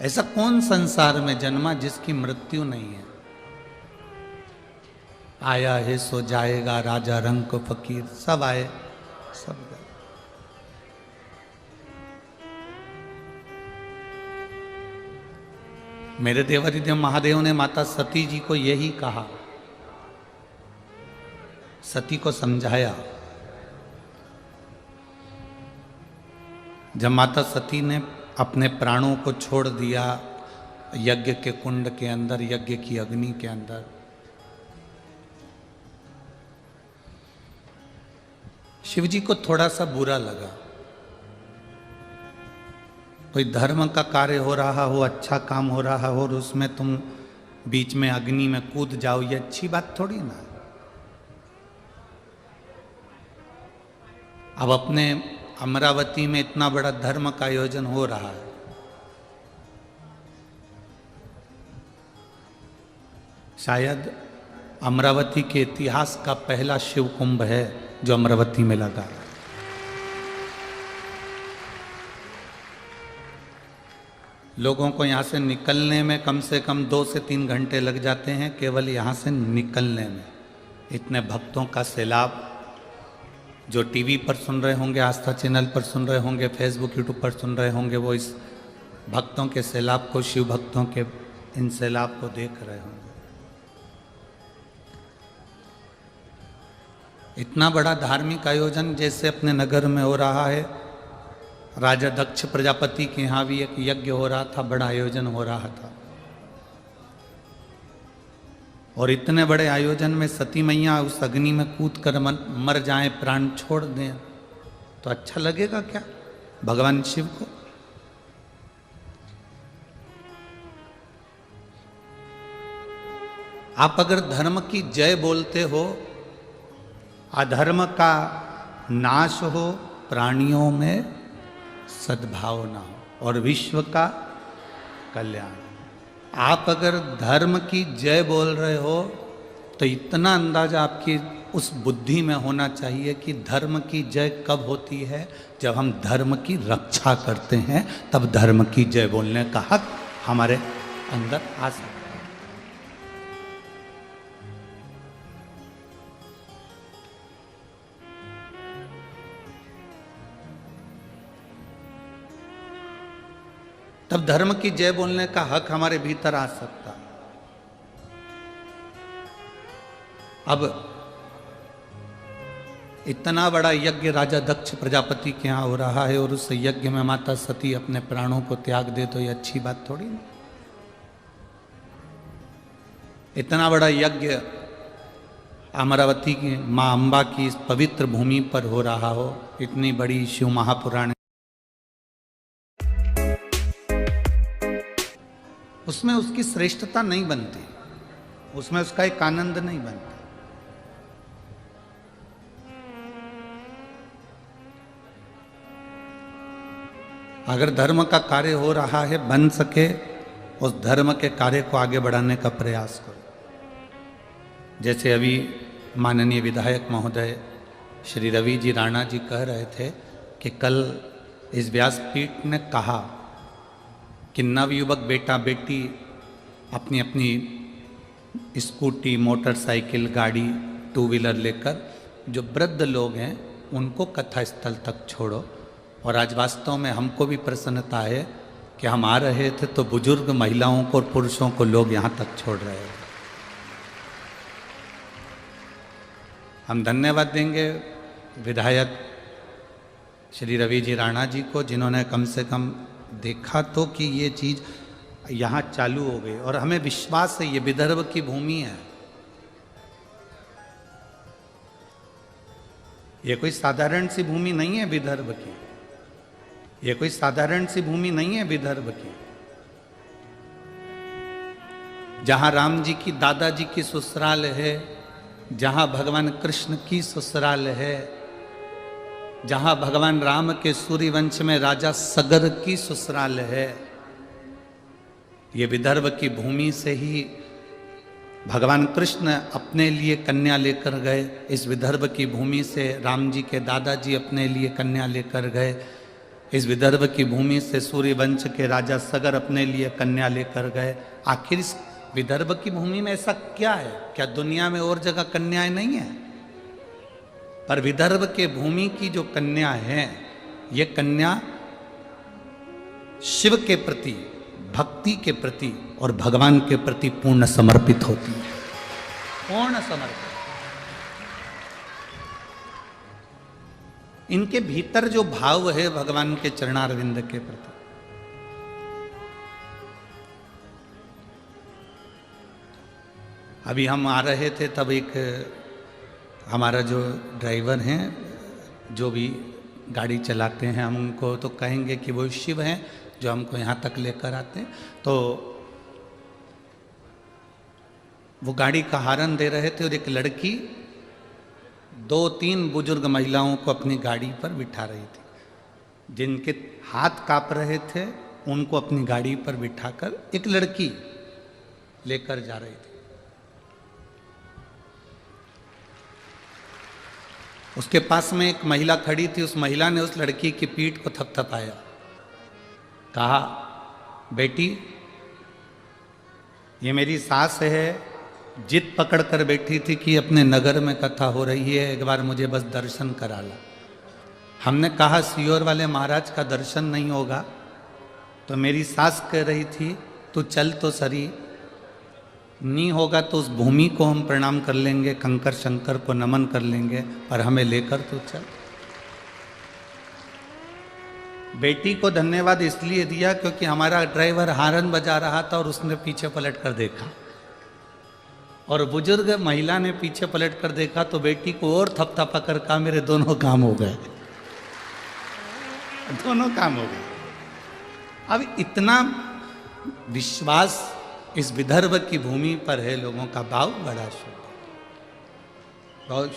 ऐसा कौन संसार में जन्मा जिसकी मृत्यु नहीं है? आया है सो जाएगा, राजा रंक फकीर, सब आए सब गए। मेरे देवादिदेव महादेव ने माता सती जी को यही कहा, सती को समझाया। जब माता सती ने अपने प्राणों को छोड़ दिया यज्ञ के कुंड के अंदर, यज्ञ की अग्नि के अंदर, शिवजी को थोड़ा सा बुरा लगा। कोई धर्म का कार्य हो रहा हो, अच्छा काम हो रहा हो, और उसमें तुम बीच में अग्नि में कूद जाओ, ये अच्छी बात थोड़ी ना। अब अपने अमरावती में इतना बड़ा धर्म का आयोजन हो रहा है, शायद अमरावती के इतिहास का पहला शिव कुंभ है जो अमरावती में लगा। लोगों को यहाँ से निकलने में कम से कम 2 से 3 घंटे लग जाते हैं, केवल यहाँ से निकलने में। इतने भक्तों का सैलाब, जो टीवी पर सुन रहे होंगे, आस्था चैनल पर सुन रहे होंगे, फेसबुक यूट्यूब पर सुन रहे होंगे, वो इस भक्तों के सैलाब को, शिव भक्तों के इन सैलाब को देख रहे होंगे। इतना बड़ा धार्मिक आयोजन जैसे अपने नगर में हो रहा है, राजा दक्ष प्रजापति के यहाँ भी एक यज्ञ हो रहा था, बड़ा आयोजन हो रहा था। और इतने बड़े आयोजन में सती मैया उस अग्नि में कूद कर मर जाएं, प्राण छोड़ दें, तो अच्छा लगेगा क्या भगवान शिव को? आप अगर धर्म की जय बोलते हो, अधर्म का नाश हो, प्राणियों में सद्भावना हो और विश्व का कल्याण, आप अगर धर्म की जय बोल रहे हो तो इतना अंदाजा आपकी उस बुद्धि में होना चाहिए कि धर्म की जय कब होती है? जब हम धर्म की रक्षा करते हैं, तब धर्म की जय बोलने का हक हमारे अंदर आ सकता है। तब धर्म की जय बोलने का हक हमारे भीतर आ सकता है। अब इतना बड़ा यज्ञ राजा दक्ष प्रजापति के यहाँ हो रहा है, और उस यज्ञ में माता सती अपने प्राणों को त्याग दे, तो ये अच्छी बात थोड़ी ना। इतना बड़ा यज्ञ अमरावती की माँ अम्बा की इस पवित्र भूमि पर हो रहा हो, इतनी बड़ी शिव महापुराण, उसमें उसकी श्रेष्ठता नहीं बनती, उसमें उसका एक आनंद नहीं बनता। अगर धर्म का कार्य हो रहा है, बन सके उस धर्म के कार्य को आगे बढ़ाने का प्रयास करो। जैसे अभी माननीय विधायक महोदय श्री रवि जी राणा जी कह रहे थे कि कल इस व्यासपीठ ने कहा कि नवयुवक बेटा बेटी अपनी अपनी स्कूटी, मोटरसाइकिल, गाड़ी, 2 व्हीलर लेकर जो वृद्ध लोग हैं उनको कथा स्थल तक छोड़ो। और आज वास्तव में हमको भी प्रसन्नता है कि हम आ रहे थे तो बुजुर्ग महिलाओं को और पुरुषों को लोग यहाँ तक छोड़ रहे हैं। हम धन्यवाद देंगे विधायक श्री रवि जी राणा जी को, जिन्होंने कम से कम देखा तो कि ये चीज़ यहाँ चालू हो गई। और हमें विश्वास है ये विदर्भ की भूमि है, ये कोई साधारण सी भूमि नहीं है विदर्भ की, ये कोई साधारण सी भूमि नहीं है विदर्भ की। जहाँ राम जी की दादाजी की ससुराल है, जहाँ भगवान कृष्ण की ससुराल है, जहाँ भगवान राम के सूर्यवंश में राजा सगर की ससुराल है, ये विदर्भ की भूमि से ही भगवान कृष्ण अपने लिए कन्या लेकर गए। इस विदर्भ की भूमि से राम जी के दादाजी अपने लिए कन्या लेकर गए। इस विदर्भ की भूमि से सूर्य वंश के राजा सगर अपने लिए कन्या लेकर गए। आखिर इस विदर्भ की भूमि में ऐसा क्या है? क्या दुनिया में और जगह कन्याएं नहीं है? पर विदर्भ के भूमि की जो कन्या है, ये कन्या शिव के प्रति, भक्ति के प्रति और भगवान के प्रति पूर्ण समर्पित होती है। पूर्ण समर्पित। इनके भीतर जो भाव है भगवान के चरणारविंद के प्रति, अभी हम आ रहे थे तब एक हमारा जो ड्राइवर हैं, जो भी गाड़ी चलाते हैं, हम उनको तो कहेंगे कि वो शिव हैं जो हमको यहाँ तक लेकर आते हैं। तो वो गाड़ी का हॉर्न दे रहे थे और एक लड़की 2-3 बुजुर्ग महिलाओं को अपनी गाड़ी पर बिठा रही थी। जिनके हाथ कांप रहे थे उनको अपनी गाड़ी पर बिठाकर एक लड़की लेकर जा रही थी। उसके पास में एक महिला खड़ी थी। उस महिला ने उस लड़की की पीठ को थपथपाया, कहा, बेटी ये मेरी सास है, जिद पकड़ कर बैठी थी कि अपने नगर में कथा हो रही है, एक बार मुझे बस दर्शन करा ला। हमने कहा सियोर वाले महाराज का दर्शन नहीं होगा, तो मेरी सास कह रही थी तू चल तो सरी, नहीं होगा तो उस भूमि को हम प्रणाम कर लेंगे, कंकर शंकर को नमन कर लेंगे, पर हमें लेकर तो चल। बेटी को धन्यवाद इसलिए दिया क्योंकि हमारा ड्राइवर हॉर्न बजा रहा था और उसने पीछे पलट कर देखा, और बुजुर्ग महिला ने पीछे पलट कर देखा तो बेटी को और थपथपा कर कहा, मेरे दोनों काम हो गए, दोनों काम हो गए। अब इतना विश्वास इस विदर्भ की भूमि पर है, लोगों का भाव बड़ा शुभ, बहुत